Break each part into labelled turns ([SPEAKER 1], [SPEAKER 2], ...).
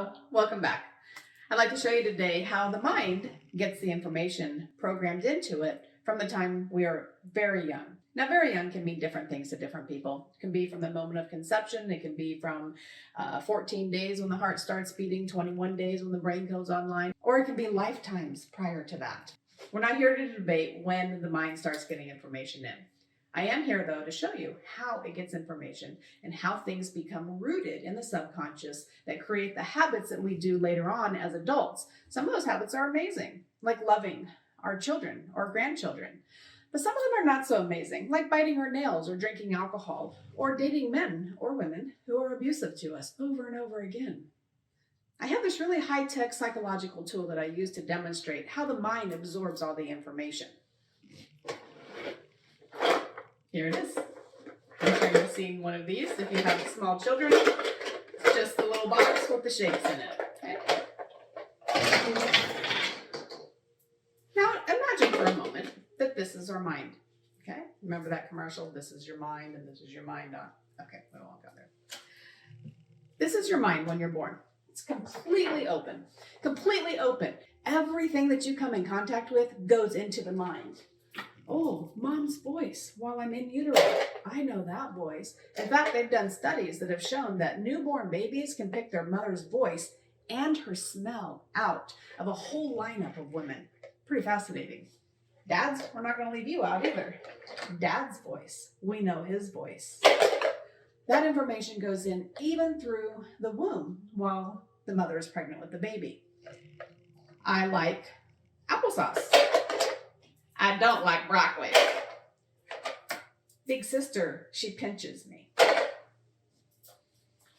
[SPEAKER 1] Hello, welcome back. I'd like to show you today how the mind gets the information programmed into it from the time we are very young. Now, very young can mean different things to different people. It can be from the moment of conception. It can be from 14 days when the heart starts beating, 21 days when the brain goes online, or it can be lifetimes prior to that. We're not here to debate when the mind starts getting information in. I am here, though, to show you how it gets information and how things become rooted in the subconscious that create the habits that we do later on as adults. Some of those habits are amazing, like loving our children or grandchildren. But some of them are not so amazing, like biting our nails or drinking alcohol or dating men or women who are abusive to us over and over again. I have this really high-tech psychological tool that I use to demonstrate how the mind absorbs all the information. Here it is. I'm sure you've seen one of these. If you have small children, it's just the little box with the shapes in it. Okay? Now, imagine for a moment that this is our mind. Okay? Remember that commercial? This is your mind and this is your mind on. Okay, we won't go there. This is your mind when you're born. It's completely open. Completely open. Everything that you come in contact with goes into the mind. Oh, mom's voice while I'm in utero. I know that voice. In fact, they've done studies that have shown that newborn babies can pick their mother's voice and her smell out of a whole lineup of women. Pretty fascinating. Dads, we're not going to leave you out either. Dad's voice. We know his voice. That information goes in even through the womb while the mother is pregnant with the baby. I like applesauce. I don't like broccoli. Big sister, she pinches me.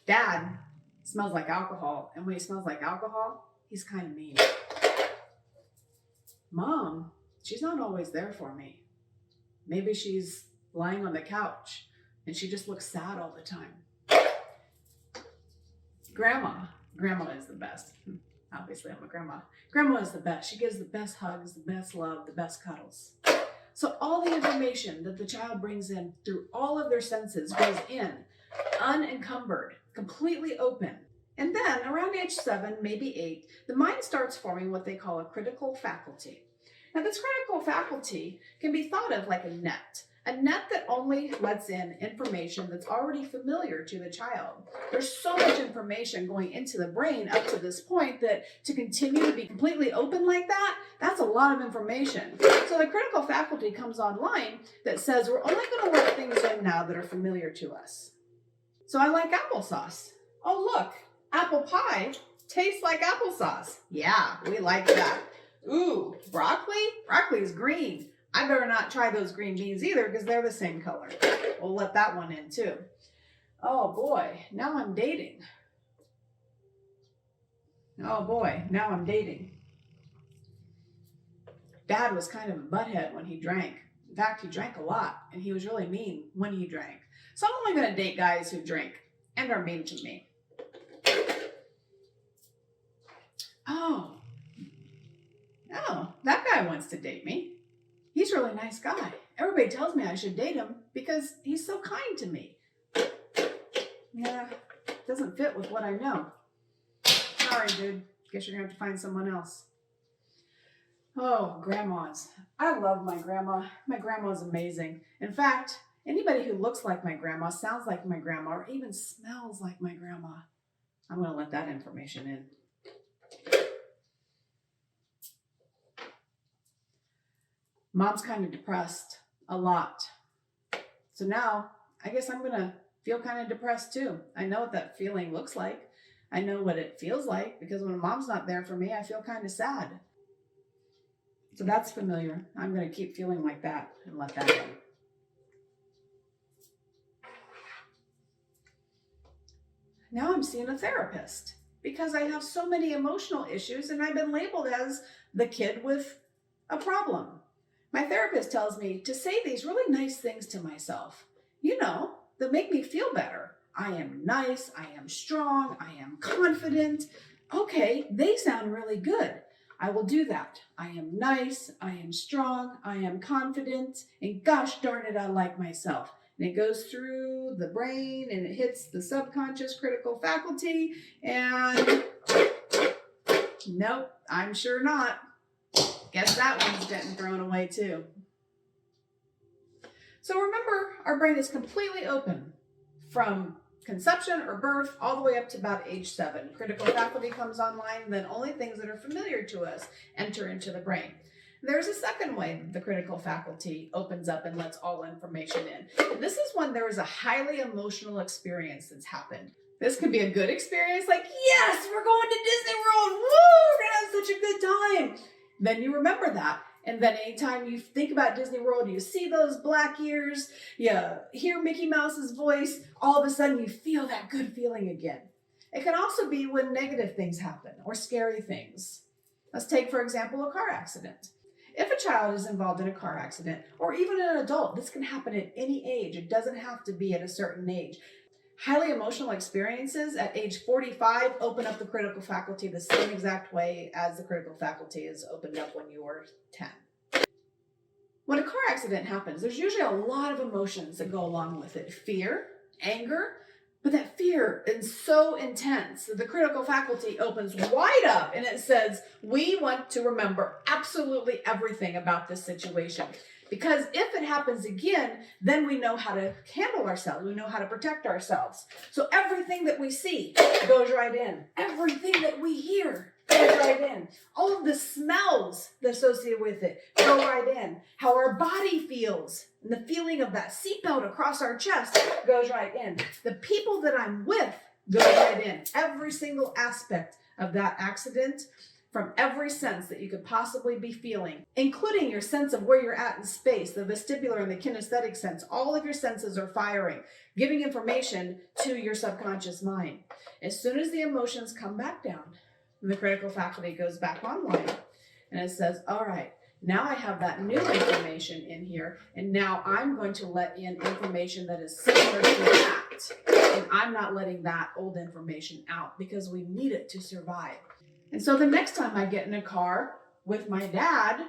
[SPEAKER 1] Dad smells like alcohol, and when he smells like alcohol, he's kind of mean. Mom, she's not always there for me. Maybe she's lying on the couch, and she just looks sad all the time. Grandma is the best. Obviously, I'm a grandma. Grandma is the best. She gives the best hugs, the best love, the best cuddles. So all the information that the child brings in through all of their senses goes in, unencumbered, completely open. And then around age 7, maybe 8, the mind starts forming what they call a critical faculty. Now, this critical faculty can be thought of like a net that only lets in information that's already familiar to the child. There's so much information going into the brain up to this point that to continue to be completely open like that, that's a lot of information. So the critical faculty comes online that says we're only going to let things in now that are familiar to us. So I like applesauce. Oh, look, apple pie tastes like applesauce. Yeah, we like that. Ooh, broccoli? Broccoli's green. I better not try those green beans either because they're the same color. We'll let that one in too. Oh boy, now I'm dating. Dad was kind of a butthead when he drank. In fact, he drank a lot and he was really mean when he drank. So I'm only going to date guys who drink and are mean to me. Oh, that guy wants to date me. He's a really nice guy. Everybody tells me I should date him because he's so kind to me. Yeah, doesn't fit with what I know. Sorry, dude. Guess you're going to have to find someone else. Oh, grandmas. I love my grandma. My grandma's amazing. In fact, anybody who looks like my grandma, sounds like my grandma, or even smells like my grandma, I'm going to let that information in. Mom's kind of depressed a lot. So now I guess I'm going to feel kind of depressed too. I know what that feeling looks like. I know what it feels like because when mom's not there for me, I feel kind of sad. So that's familiar. I'm going to keep feeling like that and let that in. Now I'm seeing a therapist because I have so many emotional issues and I've been labeled as the kid with a problem. My therapist tells me to say these really nice things to myself, that make me feel better. I am nice, I am strong, I am confident. Okay, they sound really good. I will do that. I am nice, I am strong, I am confident, and gosh darn it, I like myself. And it goes through the brain and it hits the subconscious critical faculty and Nope, I'm sure not. Guess that one's getting thrown away too. So remember, our brain is completely open from conception or birth all the way up to about age 7. Critical faculty comes online, then only things that are familiar to us enter into the brain. There's a second way the critical faculty opens up and lets all information in. And this is when there is a highly emotional experience that's happened. This could be a good experience, like, yes, we're going to Disney World, woo, we're gonna have such a good time. Then you remember that. And then anytime you think about Disney World, you see those black ears, you hear Mickey Mouse's voice, all of a sudden you feel that good feeling again. It can also be when negative things happen or scary things. Let's take, for example, a car accident. If a child is involved in a car accident, or even an adult, this can happen at any age. It doesn't have to be at a certain age. Highly emotional experiences at age 45 open up the critical faculty the same exact way as the critical faculty is opened up when you were 10. When a car accident happens, there's usually a lot of emotions that go along with it. Fear, anger, but that fear is so intense that the critical faculty opens wide up and it says, we want to remember absolutely everything about this situation. Because if it happens again, then we know how to handle ourselves. We know how to protect ourselves. So everything that we see goes right in. Everything that we hear goes right in. All of the smells associated with it go right in. How our body feels and the feeling of that seatbelt across our chest goes right in. The people that I'm with go right in. Every single aspect of that accident, from every sense that you could possibly be feeling, including your sense of where you're at in space, the vestibular and the kinesthetic sense. All of your senses are firing, giving information to your subconscious mind. As soon as the emotions come back down, the critical faculty goes back online and it says, all right, now I have that new information in here, and now I'm going to let in information that is similar to that. And I'm not letting that old information out because we need it to survive. And so the next time I get in a car with my dad,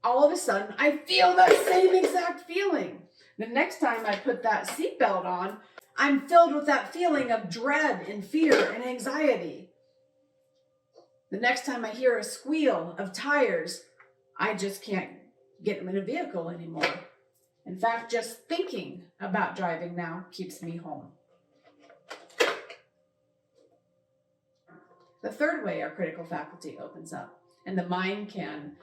[SPEAKER 1] all of a sudden I feel that same exact feeling. The next time I put that seatbelt on, I'm filled with that feeling of dread and fear and anxiety. The next time I hear a squeal of tires, I just can't get in a vehicle anymore. In fact, just thinking about driving now keeps me home. The third way our critical faculty opens up, and the mind can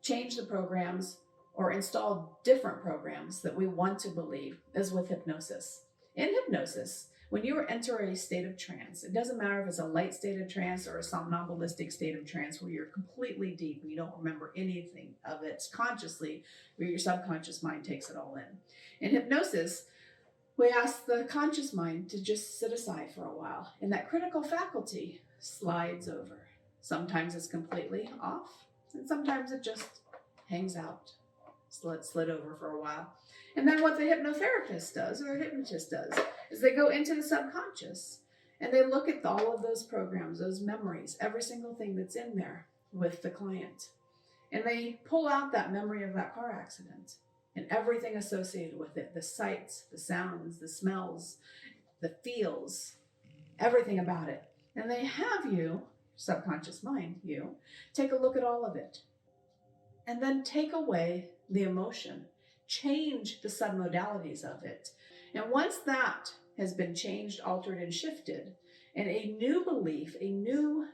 [SPEAKER 1] change the programs or install different programs that we want to believe, is with hypnosis. In hypnosis, when you enter a state of trance, it doesn't matter if it's a light state of trance or a somnambulistic state of trance where you're completely deep and you don't remember anything of it consciously, where your subconscious mind takes it all in. In hypnosis, we ask the conscious mind to just sit aside for a while, and that critical faculty slides over. Sometimes it's completely off, and sometimes it just hangs out, slid over for a while. And then what the hypnotherapist does, or the hypnotist does, is they go into the subconscious and they look at all of those programs, those memories, every single thing that's in there with the client. And they pull out that memory of that car accident and everything associated with it, the sights, the sounds, the smells, the feels, everything about it. And they have you, subconscious mind, you, take a look at all of it. And then take away the emotion, change the submodalities of it. And once that has been changed, altered, and shifted, and a new belief, a new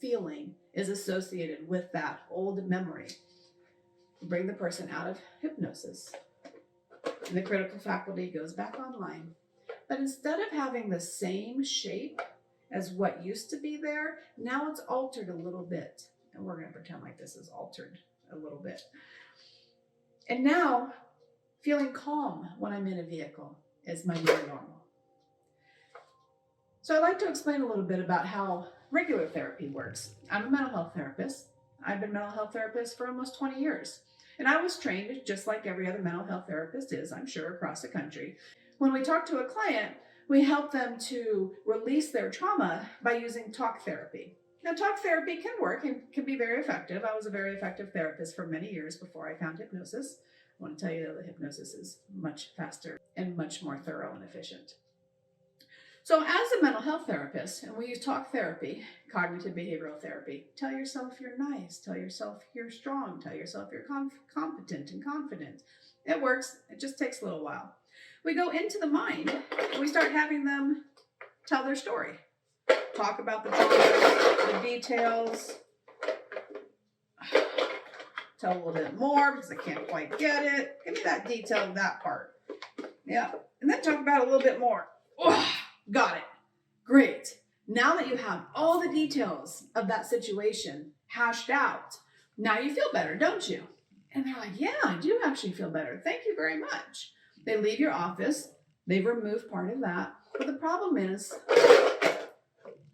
[SPEAKER 1] feeling is associated with that old memory, bring the person out of hypnosis, and the critical faculty goes back online. But instead of having the same shape as what used to be there, now it's altered a little bit. And we're going to pretend like this is altered a little bit. And now, feeling calm when I'm in a vehicle is my new normal. So I'd like to explain a little bit about how regular therapy works. I'm a mental health therapist. I've been a mental health therapist for almost 20 years. And I was trained just like every other mental health therapist is, I'm sure, across the country. When we talk to a client, we help them to release their trauma by using talk therapy. Now, talk therapy can work and can be very effective. I was a very effective therapist for many years before I found hypnosis. I want to tell you that hypnosis is much faster and much more thorough and efficient. So as a mental health therapist, and we use talk therapy, cognitive behavioral therapy, tell yourself you're nice, tell yourself you're strong, tell yourself you're competent and confident. It works. It just takes a little while. We go into the mind and we start having them tell their story. Talk about the trauma, the details. Tell a little bit more because I can't quite get it. Give me that detail of that part. Yeah. And then talk about it a little bit more. Oh, got it. Great. Now that you have all the details of that situation hashed out, now you feel better, don't you? And they're like, yeah, I do actually feel better. Thank you very much. They leave your office. They've removed part of that. But the problem is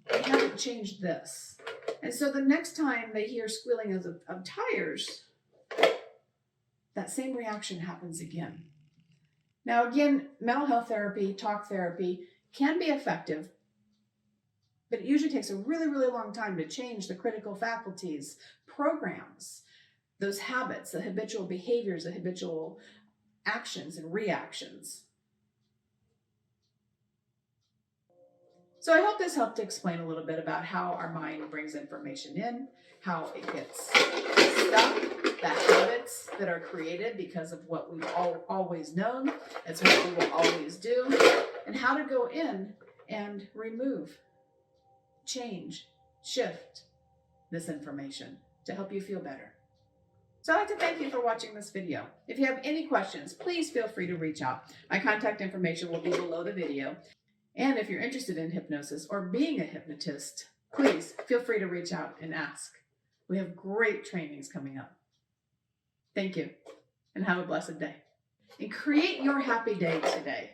[SPEAKER 1] they haven't changed this. And so the next time they hear squealing of tires, that same reaction happens again. Now, again, mental health therapy, talk therapy can be effective, but it usually takes a really, really long time to change the critical faculties, programs, those habits, the habitual behaviors, the habitual actions and reactions. So I hope this helped to explain a little bit about how our mind brings information in, how it gets stuck, the habits that are created because of what we've always known, it's what we will always do, and how to go in and remove, change, shift this information to help you feel better. So I'd like to thank you for watching this video. If you have any questions, please feel free to reach out. My contact information will be below the video. And if you're interested in hypnosis or being a hypnotist, please feel free to reach out and ask. We have great trainings coming up. Thank you, and have a blessed day. And create your happy day today.